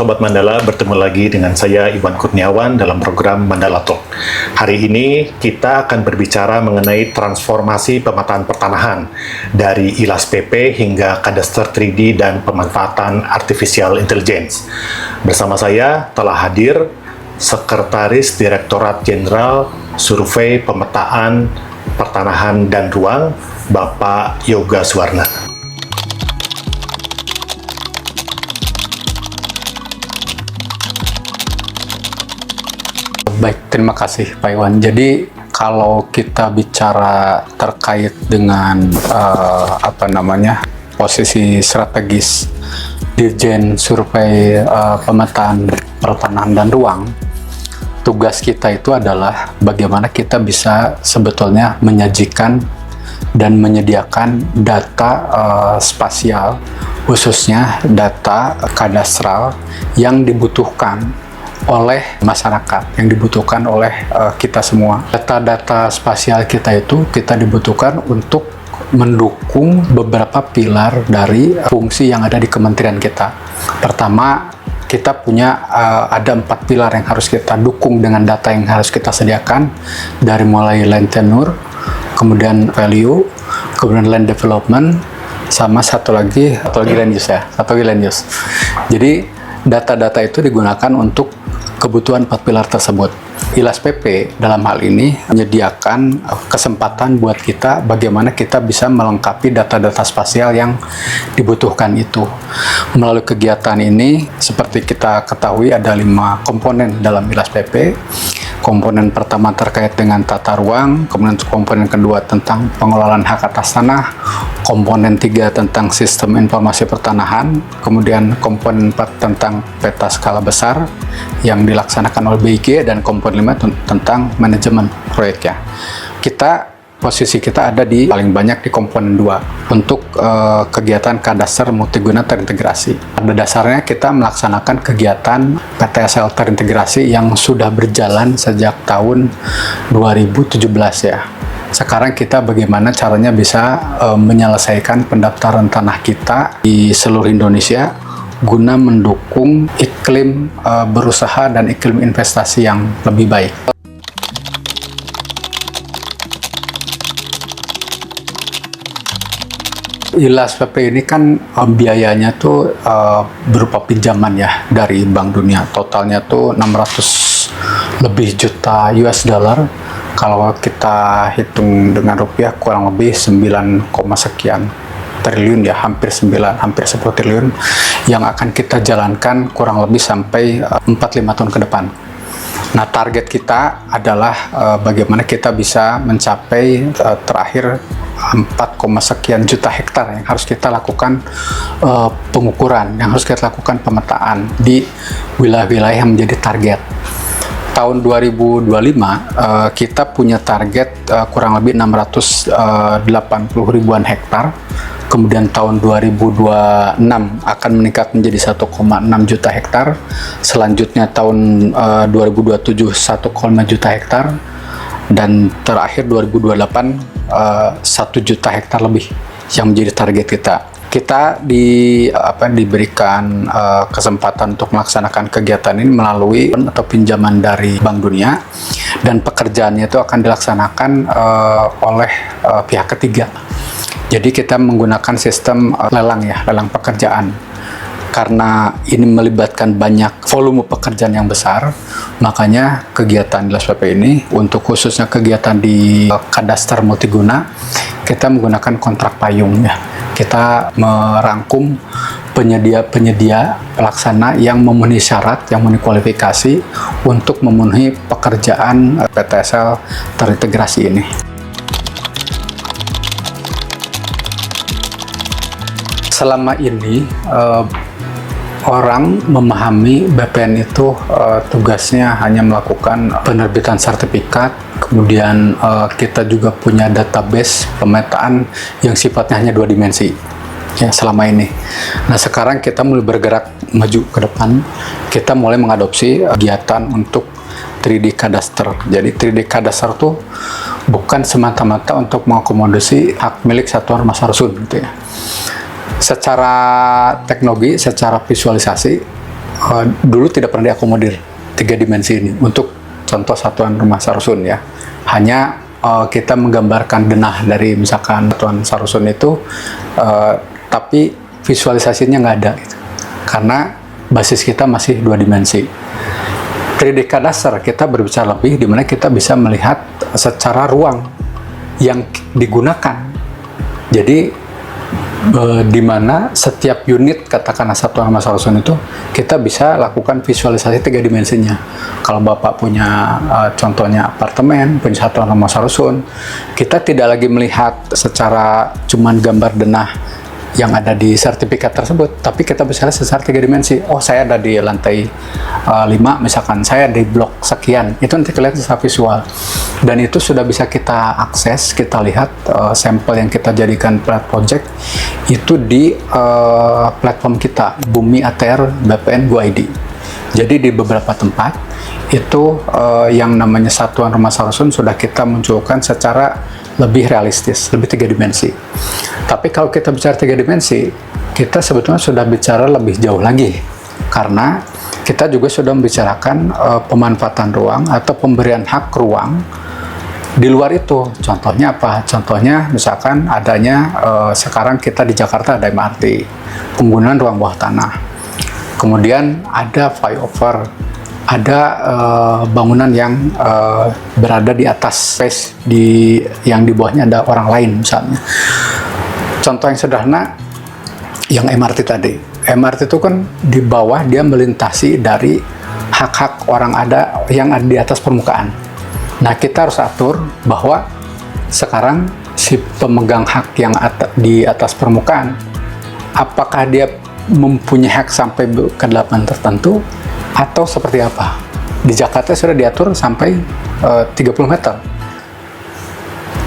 Sobat Mandala, bertemu lagi dengan saya Iwan Kurniawan dalam program Mandala Talk. Hari ini kita akan berbicara mengenai transformasi pemetaan pertanahan dari ILAS PP hingga kadaster 3D dan pemanfaatan artificial intelligence. Bersama saya telah hadir Sekretaris Direktorat Jenderal Survei Pemetaan Pertanahan dan Ruang, Bapak Yoga Suwarna. Baik, terima kasih Pak Iwan. Jadi kalau kita bicara terkait dengan posisi strategis Dirjen Survei Pemetaan Pertanahan dan Ruang, tugas kita itu adalah bagaimana kita bisa sebetulnya menyajikan dan menyediakan data spasial, khususnya data kadastral yang dibutuhkan oleh masyarakat, yang dibutuhkan oleh kita semua. Data-data spasial kita itu kita dibutuhkan untuk mendukung beberapa pilar dari fungsi yang ada di kementerian kita. Pertama, kita punya ada 4 pilar yang harus kita dukung dengan data yang harus kita sediakan, dari mulai land tenure, kemudian value, kemudian land development, sama satu lagi land use ya, land use. Jadi data-data itu digunakan untuk kebutuhan 4 pilar tersebut. ILAS PP dalam hal ini menyediakan kesempatan buat kita bagaimana kita bisa melengkapi data-data spasial yang dibutuhkan itu. Melalui kegiatan ini, seperti kita ketahui ada 5 komponen dalam ILAS PP. Komponen pertama terkait dengan tata ruang, kemudian komponen kedua tentang pengelolaan hak atas tanah, komponen 3 tentang sistem informasi pertanahan, kemudian komponen 4 tentang peta skala besar yang dilaksanakan oleh BIG, dan komponen 5 tentang manajemen proyeknya. Posisi kita ada di paling banyak di komponen 2 untuk kegiatan kadaster multiguna terintegrasi. Pada dasarnya kita melaksanakan kegiatan PTSL terintegrasi yang sudah berjalan sejak tahun 2017 ya. Sekarang kita bagaimana caranya bisa menyelesaikan pendaftaran tanah kita di seluruh Indonesia guna mendukung iklim berusaha dan iklim investasi yang lebih baik. ILAS PP ini kan biayanya tuh berupa pinjaman ya dari Bank Dunia. Totalnya tuh 600 lebih juta US dollar. Kalau kita hitung dengan rupiah kurang lebih 9, sekian triliun ya, hampir 10 triliun yang akan kita jalankan kurang lebih sampai 4-5 tahun ke depan. Nah, target kita adalah bagaimana kita bisa mencapai terakhir 4, sekian juta hektar yang harus kita lakukan pengukuran, yang harus kita lakukan pemetaan di wilayah-wilayah yang menjadi target. Tahun 2025 kita punya target kurang lebih 680 ribuan hektar. Kemudian tahun 2026 akan meningkat menjadi 1,6 juta hektar. Selanjutnya tahun 2027 1,5 juta hektar. Dan terakhir 2028 1 juta hektar lebih yang menjadi target kita. Kita diberikan kesempatan untuk melaksanakan kegiatan ini melalui atau pinjaman dari Bank Dunia, dan pekerjaannya itu akan dilaksanakan oleh pihak ketiga. Jadi kita menggunakan sistem lelang ya, lelang pekerjaan. Karena ini melibatkan banyak volume pekerjaan yang besar, makanya kegiatan ILAS PP ini untuk khususnya kegiatan di kadaster multiguna, kita menggunakan kontrak payung ya. Kita merangkum penyedia pelaksana yang memenuhi syarat, yang memenuhi kualifikasi untuk memenuhi pekerjaan PTSL terintegrasi ini. Selama ini orang memahami BPN itu tugasnya hanya melakukan penerbitan sertifikat, kemudian kita juga punya database pemetaan yang sifatnya hanya 2 dimensi ya selama ini. Nah, sekarang kita mulai bergerak maju ke depan, kita mulai mengadopsi kegiatan untuk 3D kadaster. Jadi 3D kadaster tuh bukan semata-mata untuk mengakomodasi hak milik satuan rumah susun gitu ya. Secara teknologi, secara visualisasi, dulu tidak pernah diakomodir 3 dimensi ini untuk contoh satuan rumah Sarusun ya. Hanya kita menggambarkan denah dari misalkan satuan Sarusun itu, tapi visualisasinya nggak ada gitu. Karena basis kita masih 2 dimensi. 3D Kadastra kita berbicara lebih, di mana kita bisa melihat secara ruang yang digunakan. Jadi di mana setiap unit katakanlah satuan rumah Sarusun itu kita bisa lakukan visualisasi 3 dimensinya. Kalau Bapak punya contohnya apartemen, punya satuan rumah Sarusun, kita tidak lagi melihat secara cuman gambar denah yang ada di sertifikat tersebut, tapi kita bisa lihat secara 3 dimensi. Oh, saya ada di lantai 5 misalkan, saya di blok sekian, itu nanti kelihatan secara visual, dan itu sudah bisa kita akses, kita lihat sampel yang kita jadikan project itu di platform kita Bumi ATR BPN Go ID. Jadi di beberapa tempat itu yang namanya satuan rumah Sarusun sudah kita munculkan secara lebih realistis, lebih 3 dimensi. Tapi kalau kita bicara 3 dimensi, kita sebetulnya sudah bicara lebih jauh lagi, karena kita juga sudah membicarakan pemanfaatan ruang atau pemberian hak ruang di luar itu. Contohnya apa? Contohnya misalkan adanya sekarang kita di Jakarta ada MRT, penggunaan ruang bawah tanah, kemudian ada flyover, ada bangunan yang berada di atas space yang di bawahnya ada orang lain misalnya. Contoh yang sederhana yang MRT tadi. MRT itu kan di bawah dia melintasi dari hak-hak orang ada yang ada di atas permukaan. Nah, kita harus atur bahwa sekarang si pemegang hak yang di atas permukaan, apakah dia mempunyai hak sampai ke 8 tertentu atau seperti apa. Di Jakarta sudah diatur sampai 30 meter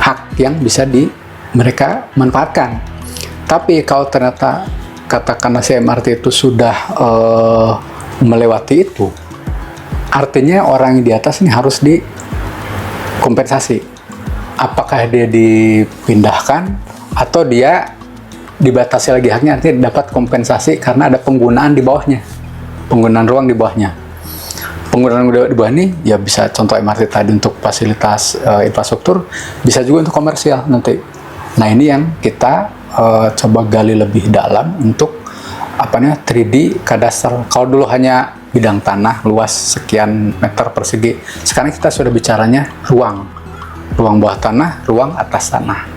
hak yang bisa mereka manfaatkan. Tapi kalau ternyata katakanlah si MRT itu sudah melewati itu, artinya orang yang di atas ini harus dikompensasi. Apakah dia dipindahkan atau dia dibatasi lagi haknya, artinya dapat kompensasi karena ada penggunaan di bawahnya, penggunaan ruang di bawahnya. Penggunaan di bawah ini ya bisa contoh MRT tadi untuk fasilitas infrastruktur, bisa juga untuk komersial nanti. Nah, ini yang kita coba gali lebih dalam untuk 3D Kadastra. Kalau dulu hanya bidang tanah luas sekian meter persegi, sekarang kita sudah bicaranya ruang bawah tanah, ruang atas tanah,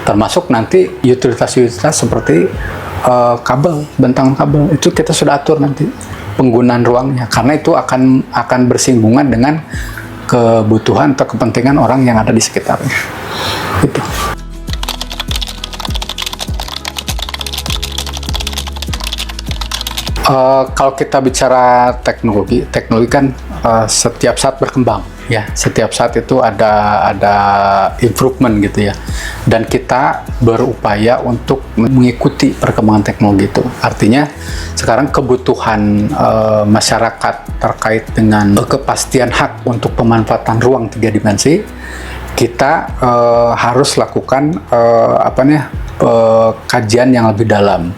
termasuk nanti utilitas-utilitas seperti kabel, bentangan kabel, itu kita sudah atur nanti penggunaan ruangnya, karena itu akan bersinggungan dengan kebutuhan atau kepentingan orang yang ada di sekitarnya. Gitu. Kalau kita bicara teknologi kan setiap saat berkembang, ya. Setiap saat itu ada improvement gitu ya. Dan kita berupaya untuk mengikuti perkembangan teknologi itu. Artinya sekarang kebutuhan masyarakat terkait dengan kepastian hak untuk pemanfaatan ruang 3 dimensi, kita harus lakukan kajian yang lebih dalam.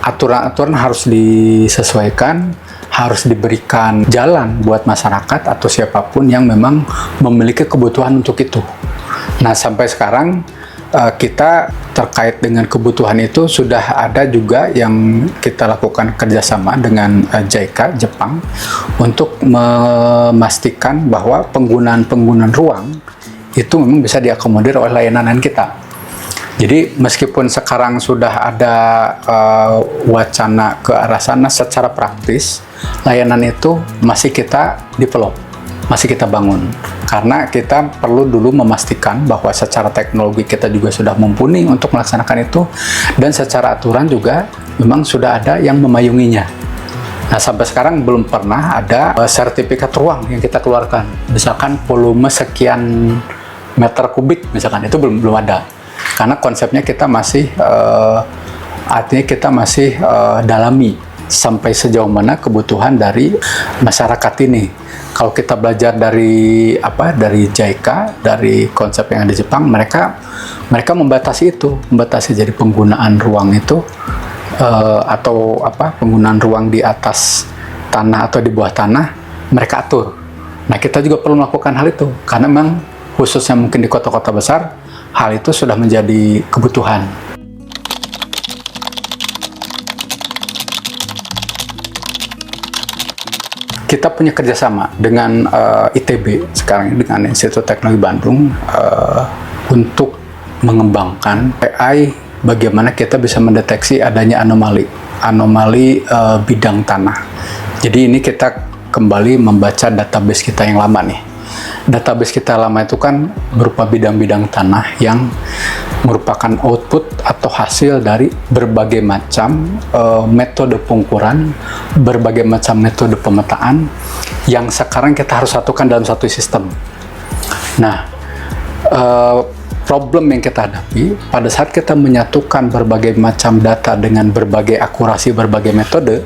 Aturan-aturan harus disesuaikan, harus diberikan jalan buat masyarakat atau siapapun yang memang memiliki kebutuhan untuk itu. Nah, sampai sekarang kita terkait dengan kebutuhan itu sudah ada juga yang kita lakukan kerjasama dengan JICA Jepang untuk memastikan bahwa penggunaan ruang itu memang bisa diakomodir oleh layanan kita. Jadi meskipun sekarang sudah ada wacana ke arah sana, secara praktis layanan itu masih kita develop, masih kita bangun. Karena kita perlu dulu memastikan bahwa secara teknologi kita juga sudah mumpuni untuk melaksanakan itu, dan secara aturan juga memang sudah ada yang memayunginya. Nah, sampai sekarang belum pernah ada sertifikat ruang yang kita keluarkan. Misalkan volume sekian meter kubik, misalkan itu belum ada. Karena konsepnya kita masih artinya kita masih dalami sampai sejauh mana kebutuhan dari masyarakat ini. Kalau kita belajar dari JICA, dari konsep yang ada di Jepang, mereka membatasi jadi penggunaan ruang itu atau penggunaan ruang di atas tanah atau di bawah tanah, mereka atur. Nah, kita juga perlu melakukan hal itu, karena memang khususnya mungkin di kota-kota besar, hal itu sudah menjadi kebutuhan. Kita punya kerjasama dengan ITB sekarang ini, dengan Institut Teknologi Bandung, untuk mengembangkan AI, bagaimana kita bisa mendeteksi adanya anomali bidang tanah. Jadi ini kita kembali membaca database kita yang lama nih. Database kita lama itu kan berupa bidang-bidang tanah yang merupakan output atau hasil dari berbagai macam metode pengukuran, berbagai macam metode pemetaan yang sekarang kita harus satukan dalam satu sistem. Nah, problem yang kita hadapi pada saat kita menyatukan berbagai macam data dengan berbagai akurasi, berbagai metode,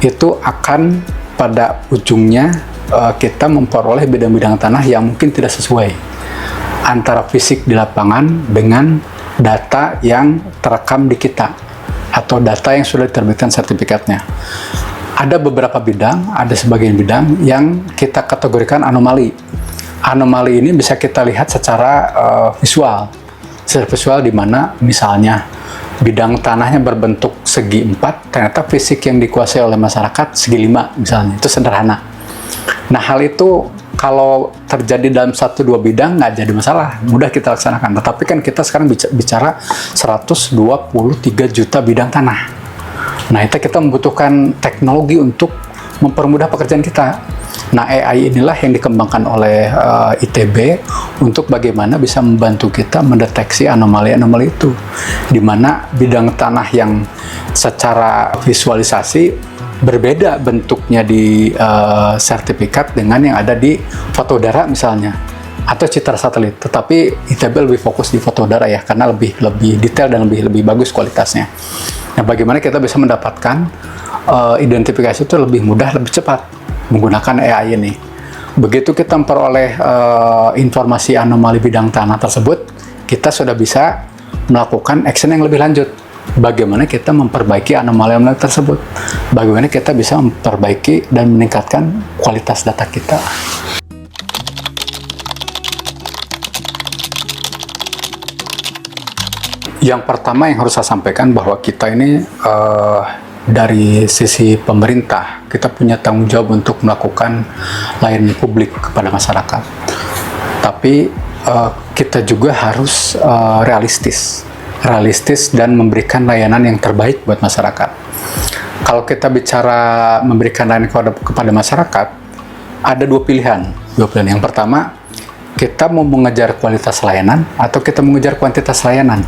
itu akan pada ujungnya kita memperoleh bidang-bidang tanah yang mungkin tidak sesuai antara fisik di lapangan dengan data yang terekam di kita atau data yang sudah diterbitkan sertifikatnya. Ada beberapa bidang, ada sebagian bidang yang kita kategorikan anomali. Anomali ini bisa kita lihat secara visual. Secara visual di mana misalnya bidang tanahnya berbentuk segi 4, ternyata fisik yang dikuasai oleh masyarakat segi 5 misalnya. Itu sederhana. Nah, hal itu kalau terjadi dalam 1-2 bidang nggak jadi masalah, mudah kita laksanakan. Tetapi kan kita sekarang bicara 123 juta bidang tanah. Nah, itu kita membutuhkan teknologi untuk mempermudah pekerjaan kita. Nah, AI inilah yang dikembangkan oleh ITB untuk bagaimana bisa membantu kita mendeteksi anomali-anomali itu. Di mana bidang tanah yang secara visualisasi berbeda bentuknya di sertifikat dengan yang ada di foto udara misalnya, atau citra satelit. Tetapi ITB lebih fokus di foto udara ya, karena lebih detail dan lebih bagus kualitasnya. Nah, bagaimana kita bisa mendapatkan identifikasi itu lebih mudah, lebih cepat menggunakan AI ini. Begitu kita memperoleh informasi anomali bidang tanah tersebut, kita sudah bisa melakukan action yang lebih lanjut. Bagaimana kita memperbaiki anomali-anomali tersebut, bagaimana kita bisa memperbaiki dan meningkatkan kualitas data kita. Yang pertama yang harus saya sampaikan bahwa kita ini dari sisi pemerintah, kita punya tanggung jawab untuk melakukan layanan publik kepada masyarakat. Tapi kita juga harus realistis dan memberikan layanan yang terbaik buat masyarakat. Kalau kita bicara memberikan layanan kepada masyarakat, ada dua pilihan. Yang pertama, kita mau mengejar kualitas layanan atau kita mengejar kuantitas layanan.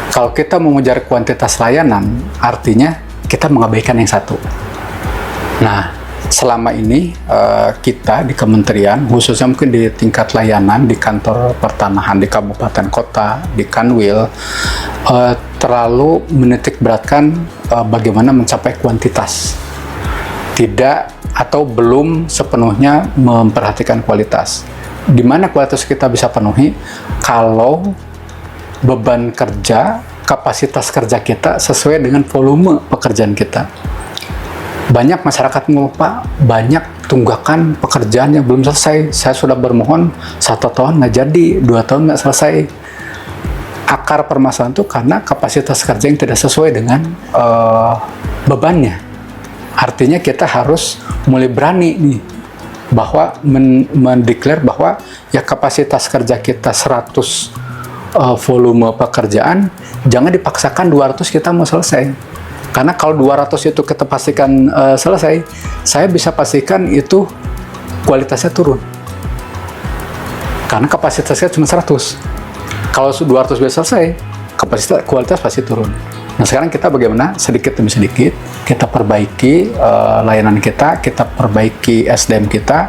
Kalau kita mengejar kuantitas layanan, artinya kita mengabaikan yang satu. Nah, selama ini kita di kementerian, khususnya mungkin di tingkat layanan, di kantor pertanahan, di kabupaten kota, di Kanwil, terlalu menitik beratkan bagaimana mencapai kuantitas. Tidak atau belum sepenuhnya memperhatikan kualitas. Di mana kualitas kita bisa penuhi kalau beban kerja, kapasitas kerja kita sesuai dengan volume pekerjaan kita. Banyak masyarakat mengeluh, Pak, banyak tunggakan pekerjaan yang belum selesai. Saya sudah bermohon 1 tahun nggak jadi, 2 tahun nggak selesai. Akar permasalahan itu karena kapasitas kerja yang tidak sesuai dengan bebannya. Artinya kita harus mulai berani nih, bahwa mendeklar bahwa ya kapasitas kerja kita 100 volume pekerjaan, jangan dipaksakan 200 kita mau selesai. Karena kalau 200 itu kita pastikan selesai, saya bisa pastikan itu kualitasnya turun. Karena kapasitasnya cuma 100. Kalau 200 bisa selesai, kualitas pasti turun. Nah, sekarang kita bagaimana sedikit demi sedikit kita perbaiki layanan kita perbaiki SDM kita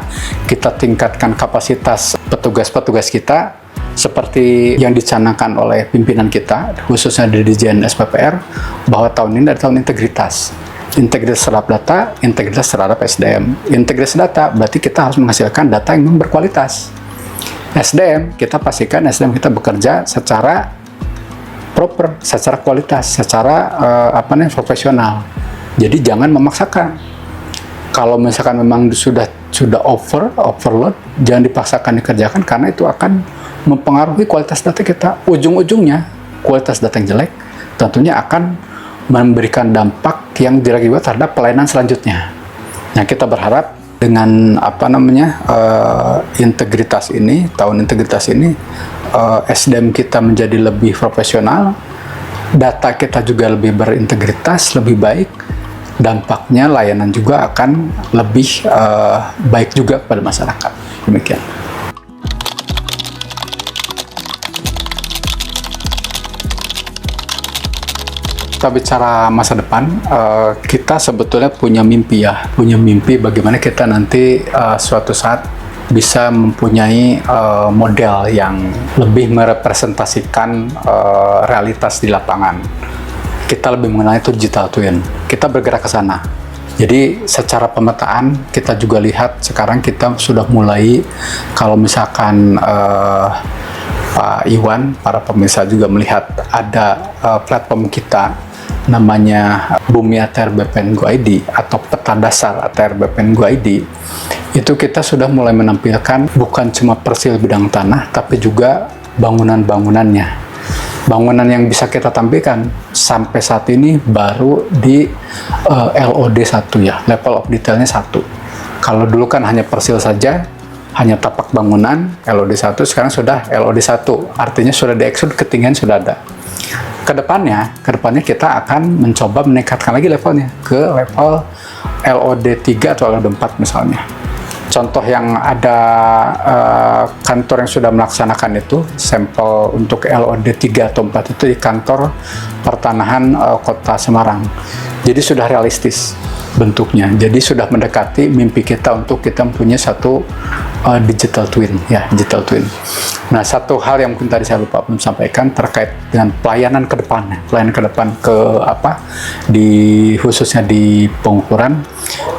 tingkatkan kapasitas petugas-petugas kita, seperti yang dicanangkan oleh pimpinan kita, khususnya di Dirjen SPPR, bahwa tahun ini adalah tahun integritas. Integritas terhadap data, integritas terhadap SDM. Integritas data berarti kita harus menghasilkan data yang berkualitas. SDM, kita pastikan SDM kita bekerja secara proper, secara kualitas, secara profesional. Jadi jangan memaksakan. Kalau misalkan memang sudah overload, jangan dipaksakan dikerjakan karena itu akan mempengaruhi kualitas data kita. Ujung-ujungnya kualitas data yang jelek tentunya akan memberikan dampak yang berakibat terhadap pelayanan selanjutnya. Nah, kita berharap dengan integritas ini, tahun integritas ini, SDM kita menjadi lebih profesional, data kita juga lebih berintegritas, lebih baik, dampaknya layanan juga akan lebih baik juga kepada masyarakat. Demikian. Kita bicara masa depan, kita sebetulnya punya mimpi bagaimana kita nanti suatu saat bisa mempunyai model yang lebih merepresentasikan realitas di lapangan. Kita lebih mengenal itu digital twin. Kita bergerak ke sana. Jadi secara pemetaan kita juga lihat sekarang kita sudah mulai, kalau misalkan Pak Iwan, para pemirsa juga melihat ada platform kita namanya Bumi ATR BPN Go ID atau peta dasar ATR BPN Go ID. Itu kita sudah mulai menampilkan bukan cuma persil bidang tanah tapi juga bangunan-bangunannya. Bangunan yang bisa kita tampilkan sampai saat ini baru di LOD 1 ya, level of detailnya 1. Kalau dulu kan hanya persil saja, hanya tapak bangunan, LOD 1, sekarang sudah LOD 1, artinya sudah di-extrude, ketinggian sudah ada. Kedepannya kita akan mencoba meningkatkan lagi levelnya ke level LOD 3 atau LOD 4 misalnya. Contoh yang ada kantor yang sudah melaksanakan itu, sampel untuk LOD 3 atau 4 itu di kantor pertanahan Kota Semarang. Jadi sudah realistis bentuknya. Jadi sudah mendekati mimpi kita untuk kita mempunyai satu digital twin, ya, digital twin. Nah, satu hal yang mungkin tadi saya lupa sampaikan terkait dengan pelayanan ke depan khususnya di pengukuran,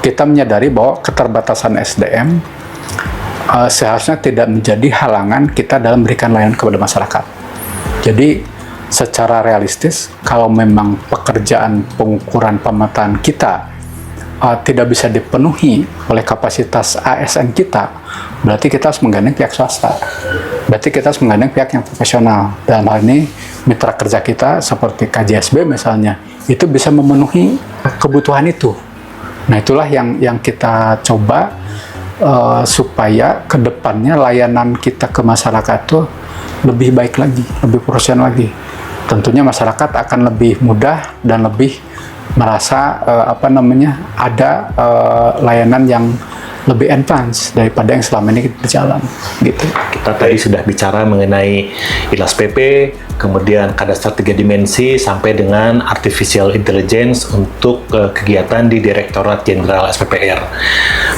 kita menyadari bahwa keterbatasan SDM seharusnya tidak menjadi halangan kita dalam memberikan layanan kepada masyarakat. Jadi secara realistis, kalau memang pekerjaan pengukuran pemetaan kita tidak bisa dipenuhi oleh kapasitas ASN kita, berarti kita harus menggandeng pihak swasta. Berarti kita harus menggandeng pihak yang profesional. Dalam hal ini, mitra kerja kita seperti KJSB misalnya, itu bisa memenuhi kebutuhan itu. Nah, itulah yang kita coba supaya ke depannya layanan kita ke masyarakat itu lebih baik lagi, lebih profesional lagi. Tentunya masyarakat akan lebih mudah dan lebih merasa ada layanan yang lebih advance daripada yang selama ini berjalan gitu. Kita tadi sudah bicara mengenai ILAS PP, kemudian kadastrar 3 dimensi sampai dengan artificial intelligence untuk kegiatan di Direktorat Jenderal SPPR.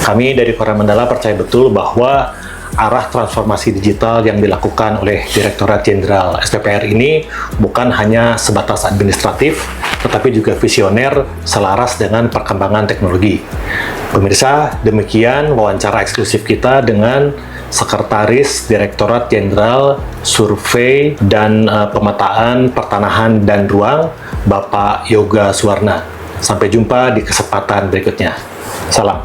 Kami dari Koram Mandala percaya betul bahwa arah transformasi digital yang dilakukan oleh Direktorat Jenderal SPPR ini bukan hanya sebatas administratif, tetapi juga visioner selaras dengan perkembangan teknologi. Pemirsa, demikian wawancara eksklusif kita dengan Sekretaris Direktorat Jenderal Survei dan Pemetaan Pertanahan dan Ruang, Bapak Yoga Suwarna. Sampai jumpa di kesempatan berikutnya. Salam.